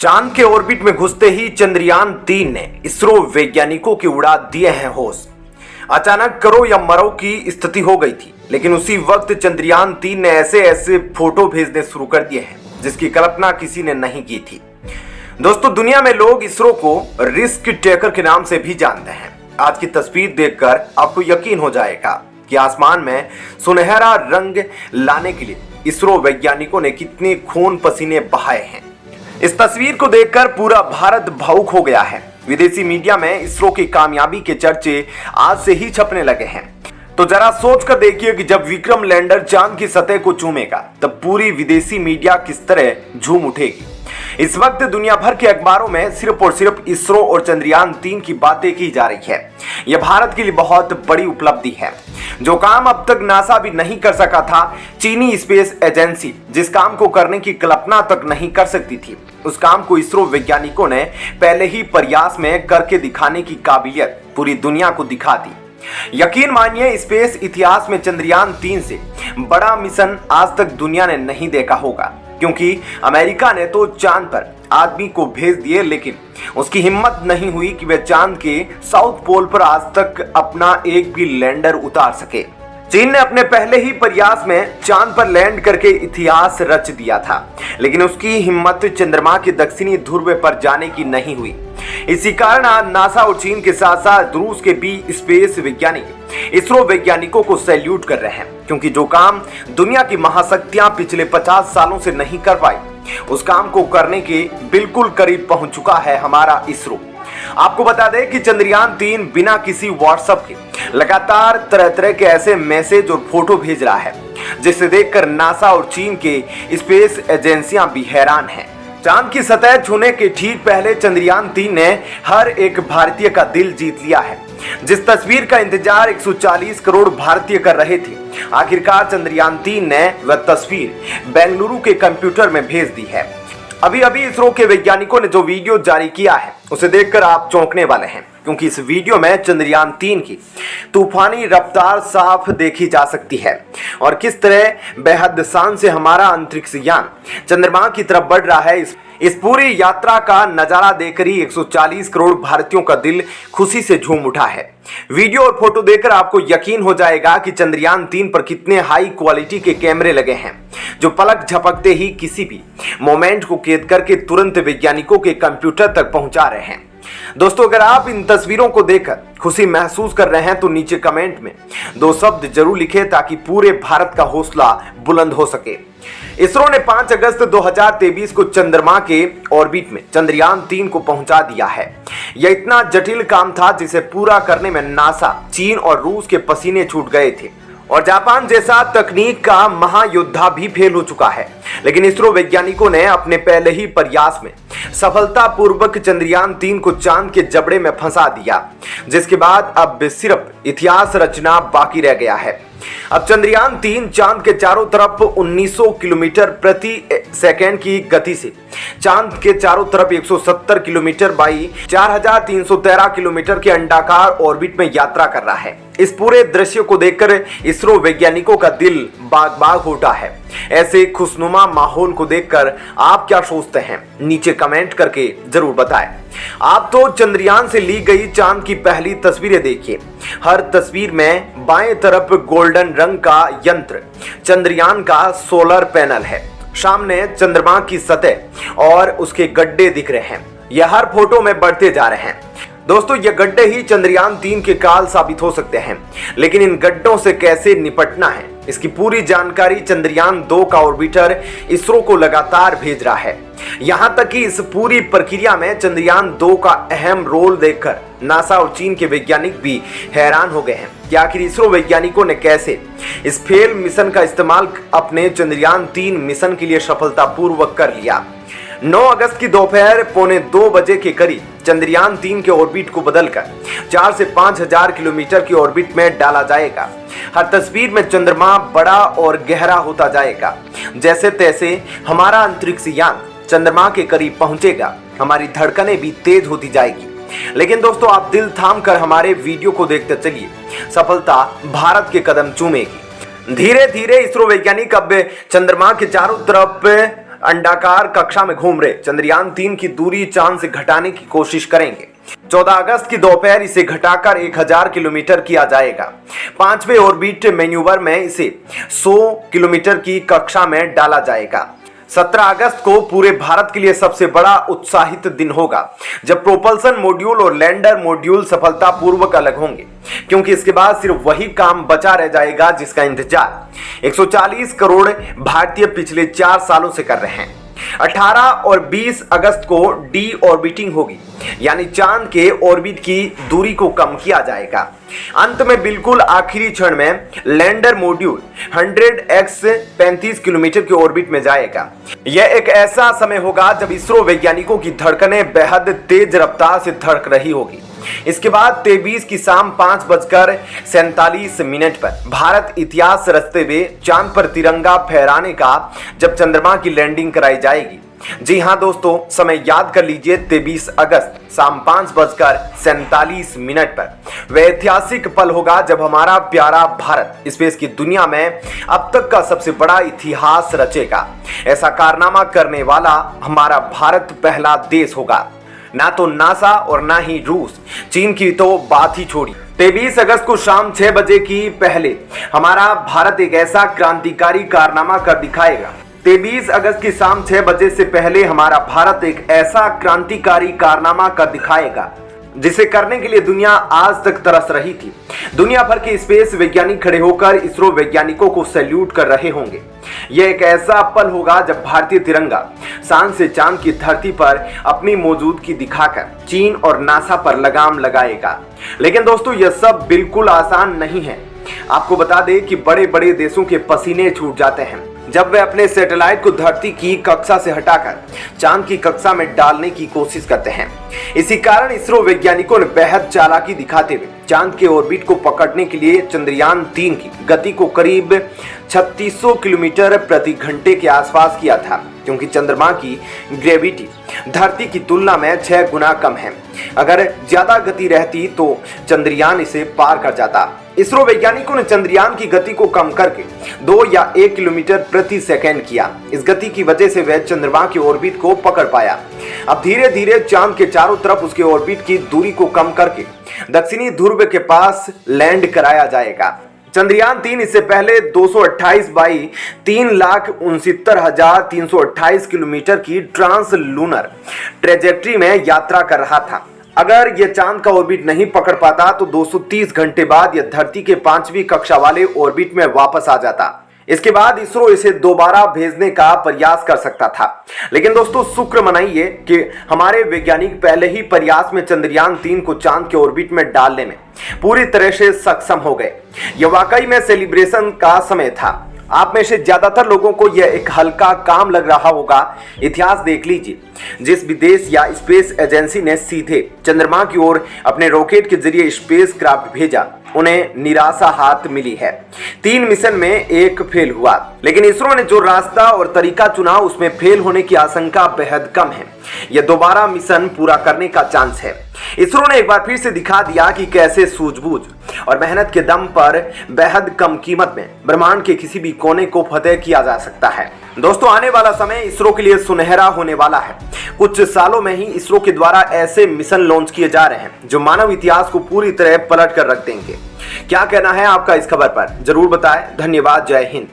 चांद के ऑर्बिट में घुसते ही चंद्रयान-3 ने इसरो वैज्ञानिकों की उड़ा दिए हैं होश। अचानक करो या मरो की स्थिति हो गई थी, लेकिन उसी वक्त चंद्रयान-3 ने ऐसे ऐसे फोटो भेजने शुरू कर दिए हैं जिसकी कल्पना किसी ने नहीं की थी। दोस्तों, दुनिया में लोग इसरो को रिस्क टेकर के नाम से भी जानते हैं। आज की तस्वीर देखकर आपको यकीन हो जाएगा कि आसमान में सुनहरा रंग लाने के लिए इसरो वैज्ञानिकों ने कितने खून पसीने बहाए हैं। इस तस्वीर को देखकर पूरा भारत भावुक हो गया है। विदेशी मीडिया में इसरो की कामयाबी के चर्चे आज से ही छपने लगे हैं। तो जरा सोच कर देखिए कि जब विक्रम लैंडर चांद की सतह को चूमेगा तब पूरी विदेशी मीडिया किस तरह झूम उठेगी। इस वक्त दुनिया भर के अखबारों में सिर्फ और सिर्फ इसरो और चंद्रयान-3 की बातें की जा रही है। यह भारत के लिए बहुत बड़ी उपलब्धि है। जो काम अब तक नासा भी नहीं कर सका था, चीनी स्पेस एजेंसी जिस काम को करने की कल्पना तक नहीं कर सकती थी, उस काम को इसरो वैज्ञानिकों ने पहले ही प्रयास में करके दिखाने की काबिलियत पूरी दुनिया को दिखा दी। यकीन मानिए, स्पेस इतिहास में चंद्रयान-3 से बड़ा मिशन आज तक दुनिया ने नहीं देखा होगा, क्योंकि अमेरिका ने तो चांद पर आदमी को भेज दिए, लेकिन उसकी हिम्मत नहीं हुई कि वह चांद के साउथ पोल पर आज तक अपना एक भी लैंडर उतार सके। चीन ने अपने पहले ही प्रयास में चांद पर लैंड करके इतिहास रच दिया था, लेकिन उसकी हिम्मत चंद्रमा के दक्षिणी ध्रुव पर जाने की नहीं हुई। इसी कारण आज नासा और चीन के साथ साथ रूस के भी स्पेस वैज्ञानिक इसरो वैज्ञानिकों को सैल्यूट कर रहे हैं, क्योंकि जो काम दुनिया की महाशक्तियां पिछले 50 सालों से नहीं कर पाई, उस काम को करने के बिल्कुल करीब पहुंच चुका है हमारा इसरो। आपको बता दें कि चंद्रयान-3 बिना किसी व्हाट्सएप के लगातार तरह तरह के ऐसे मैसेज और फोटो भेज रहा है, जिसे देखकर नासा और चीन के स्पेस एजेंसियां भी हैरान हैं। चांद की सतह छूने के ठीक पहले चंद्रयान-3 ने हर एक भारतीय का दिल जीत लिया है। जिस तस्वीर का इंतजार 140 करोड़ भारतीय कर रहे थे, आखिरकार चंद्रयान-3 ने वह तस्वीर बेंगलुरु के कंप्यूटर में भेज दी है। अभी अभी इसरो के वैज्ञानिकों ने जो वीडियो जारी किया है, उसे देखकर आप चौंकने वाले हैं, क्योंकि इस वीडियो में चंद्रयान-3 की तूफानी रफ्तार साफ देखी जा सकती है और किस तरह बेहद शान से हमारा अंतरिक्ष यान चंद्रमा की तरफ बढ़ रहा है। इस पूरी यात्रा का नजारा देखकर ही 140 करोड़ भारतीयों का दिल खुशी से झूम उठा है। वीडियो और फोटो देखकर आपको यकीन हो जाएगा कि चंद्रयान-3 पर कितने हाई क्वालिटी के कैमरे लगे हैं, जो पलक झपकते ही किसी भी मोमेंट को कैद करके तुरंत वैज्ञानिकों के कंप्यूटर तक पहुंचा रहे हैं। दोस्तों, अगर आप इन तस्वीरों को देखकर खुशी महसूस कर रहे हैं तो नीचे कमेंट में 2 शब्द जरूर लिखें, ताकि पूरे भारत का हौसला बुलंद हो सके। इसरो ने 5 अगस्त 2023 को चंद्रमा के ऑर्बिट में चंद्रयान-3 को पहुंचा दिया है। यह इतना जटिल काम था जिसे पूरा करने में नासा, चीन और रूस के पसीने छूट गए थे, और जापान जैसा तकनीक का महायोद्धा भी फेल हो चुका है। लेकिन इसरो वैज्ञानिकों ने अपने पहले ही प्रयास में सफलतापूर्वक चंद्रयान-3 को चांद के जबड़े में फंसा दिया, जिसके बाद अब सिर्फ इतिहास रचना बाकी रह गया है। अब चंद्रयान-3 चांद के चारों तरफ 1900 किलोमीटर प्रति सेकंड की गति से चांद के चारों तरफ 170 किलोमीटर बाई 4313 किलोमीटर के अंडाकार ऑर्बिट में यात्रा कर रहा है। इस पूरे दृश्य को देखकर इसरो वैज्ञानिकों का दिल बाग बाग होता है। ऐसे खुशनुमा माहौल को देखकर आप क्या सोचते हैं, नीचे कमेंट करके जरूर बताएं। आप तो चंद्रयान से ली गई चांद की पहली तस्वीरें देखिए। हर तस्वीर में बाएं तरफ गोल्डन रंग का यंत्र चंद्रयान का सोलर पैनल है, सामने चंद्रमा की सतह और उसके गड्ढे दिख रहे हैं। यह हर फोटो में बढ़ते जा रहे हैं। दोस्तों, ये गड्ढे ही चंद्रयान-3 के काल साबित हो सकते हैं, लेकिन इन गड्ढों से कैसे निपटना है, इसकी पूरी जानकारी चंद्रयान-2 का ऑर्बिटर इसरो को लगातार भेज रहा है। यहां तक कि इस पूरी प्रक्रिया में चंद्रयान-2 का अहम रोल देखकर नासा और चीन के वैज्ञानिक भी हैरान हो गए हैं कि आखिर इसरो वैज्ञानिकों ने कैसे इस फेल मिशन का इस्तेमाल अपने चंद्रयान-3 मिशन के लिए सफलतापूर्वक कर लिया। 9 अगस्त की दोपहर 1:45 बजे के करीब चंद्रयान-3 के ऑर्बिट को बदलकर 4 से 5000 किलोमीटर की ऑर्बिट में डाला जाएगा। हर तस्वीर में चंद्रमा बड़ा और गहरा होता जाएगा। जैसे तैसे हमारा अंतरिक्ष यान चंद्रमा के करीब पहुंचेगा, हमारी धड़कनें भी तेज होती जाएगी। लेकिन दोस्तों, आप दिल थाम कर हमारे वीडियो को देखते चलिए, सफलता भारत के कदम चूमेगी। धीरे धीरे इसरो वैज्ञानिक अब चंद्रमा के चारों तरफ अंडाकार कक्षा में घूम रहे चंद्रयान 3 की दूरी चांद से घटाने की कोशिश करेंगे। 14 अगस्त की दोपहर इसे घटाकर 1000 किलोमीटर किया जाएगा। 5वें ऑर्बिट मैन्यूवर में इसे 100 किलोमीटर की कक्षा में डाला जाएगा। 17 अगस्त को पूरे भारत के लिए सबसे बड़ा उत्साहित दिन होगा, जब प्रोपल्सन मॉड्यूल और लैंडर मॉड्यूल सफलतापूर्वक अलग होंगे, क्योंकि इसके बाद सिर्फ वही काम बचा रह जाएगा जिसका इंतजार 140 करोड़ भारतीय पिछले 4 सालों से कर रहे हैं। 18 और 20 अगस्त को डी ऑर्बिटिंग होगी, यानी चांद के ऑर्बिट की दूरी को कम किया जाएगा। अंत में बिल्कुल आखिरी क्षण में लैंडर मॉड्यूल 100x 35 किलोमीटर के ऑर्बिट में जाएगा। यह एक ऐसा समय होगा जब इसरो वैज्ञानिकों की धड़कनें बेहद तेज रफ्तार से धड़क रही होगी। इसके बाद 23 की शाम 5:47 पर भारत इतिहास रचते हुए चांद पर तिरंगा फहराने का जब चंद्रमा की लैंडिंग कराई जाएगी। जी हां दोस्तों, समय याद कर लीजिए, 23 अगस्त शाम 5:47 पर वह ऐतिहासिक पल होगा जब हमारा प्यारा भारत स्पेस की दुनिया में अब तक का सबसे बड़ा इतिहास रचेगा। ऐसा कारनामा करने वाला हमारा भारत पहला देश होगा। ना तो नासा और ना ही रूस, चीन की तो बात ही छोड़ी। 23 अगस्त को शाम 6 बजे की पहले हमारा भारत एक ऐसा क्रांतिकारी कारनामा कर दिखाएगा। 23 अगस्त की शाम 6 बजे से पहले हमारा भारत एक ऐसा क्रांतिकारी कारनामा कर दिखाएगा जिसे करने के लिए दुनिया आज तक तरस रही थी। दुनिया भर के स्पेस वैज्ञानिक खड़े होकर इसरो वैज्ञानिकों को सैल्यूट कर रहे होंगे। यह एक ऐसा पल होगा जब भारतीय तिरंगा चांद से चांद की धरती पर अपनी मौजूदगी दिखाकर चीन और नासा पर लगाम लगाएगा। लेकिन दोस्तों, यह सब बिल्कुल आसान नहीं है। आपको बता दें कि बड़े बड़े देशों के पसीने छूट जाते हैं जब वे अपने सैटेलाइट को धरती की कक्षा से हटाकर चांद की कक्षा में डालने की कोशिश करते हैं। इसी कारण इसरो वैज्ञानिकों ने बेहद चालाकी दिखाते हुए चांद के ऑर्बिट को पकड़ने के लिए चंद्रयान 3 की गति को करीब 3600 किलोमीटर प्रति घंटे के आसपास किया था, क्योंकि चंद्रमा की ग्रेविटी धरती की तुलना में 6 गुना कम है। अगर ज्यादा गति रहती तो चंद्रयान इसे पार कर जाता। इसरो वैज्ञानिकों ने चंद्रयान की गति को कम करके 2 या 1 किलोमीटर प्रति सेकंड किया। इस गति की वजह से वह चंद्रमा के ऑर्बिट को पकड़ पाया। अब धीरे धीरे चांद के चारों तरफ उसके ऑर्बिट की दूरी को कम करके दक्षिणी ध्रुव के पास लैंड कराया जाएगा। चंद्रयान 3 इससे पहले 228 बाई 3,69,328 किलोमीटर की ट्रांसलूनर ट्रेजेक्ट्री में यात्रा कर रहा था। अगर यह चांद का ऑर्बिट नहीं पकड़ पाता तो 230 घंटे बाद यह धरती के 5वीं कक्षा वाले ऑर्बिट में वापस आ जाता। इसके बाद इसरो इसे दोबारा भेजने का प्रयास कर सकता था। लेकिन दोस्तों, शुक्र मनाइए कि हमारे वैज्ञानिक पहले ही प्रयास में चंद्रयान 3 को चांद के ऑर्बिट में डालने में पूरी तरह से सक्षम हो गए। यह वाकई में सेलिब्रेशन का समय था। आप में से ज्यादातर लोगों को यह एक हल्का काम लग रहा होगा। इतिहास देख लीजिए, जिस विदेश या स्पेस एजेंसी ने सीधे चंद्रमा की ओर अपने रॉकेट के जरिए स्पेस क्राफ्ट भेजा, उन्हें निराशा हाथ मिली है। 3 मिशन में एक फेल हुआ, लेकिन इसरो ने जो रास्ता और तरीका चुना उसमें फेल होने की आशंका बेहद कम है। यह दोबारा मिशन पूरा करने का चांस है। इसरो ने एक बार फिर से दिखा दिया कि कैसे सूझबूझ और मेहनत के दम पर बेहद कम कीमत में ब्रह्मांड के किसी भी कोने को फतेह किया जा सकता है। दोस्तों, आने वाला समय इसरो के लिए सुनहरा होने वाला है। कुछ सालों में ही इसरो के द्वारा ऐसे मिशन लॉन्च किए जा रहे हैं जो मानव इतिहास को पूरी तरह पलट कर रख देंगे। क्या कहना है आपका इस खबर पर, जरूर बताएं। धन्यवाद। जय हिंद।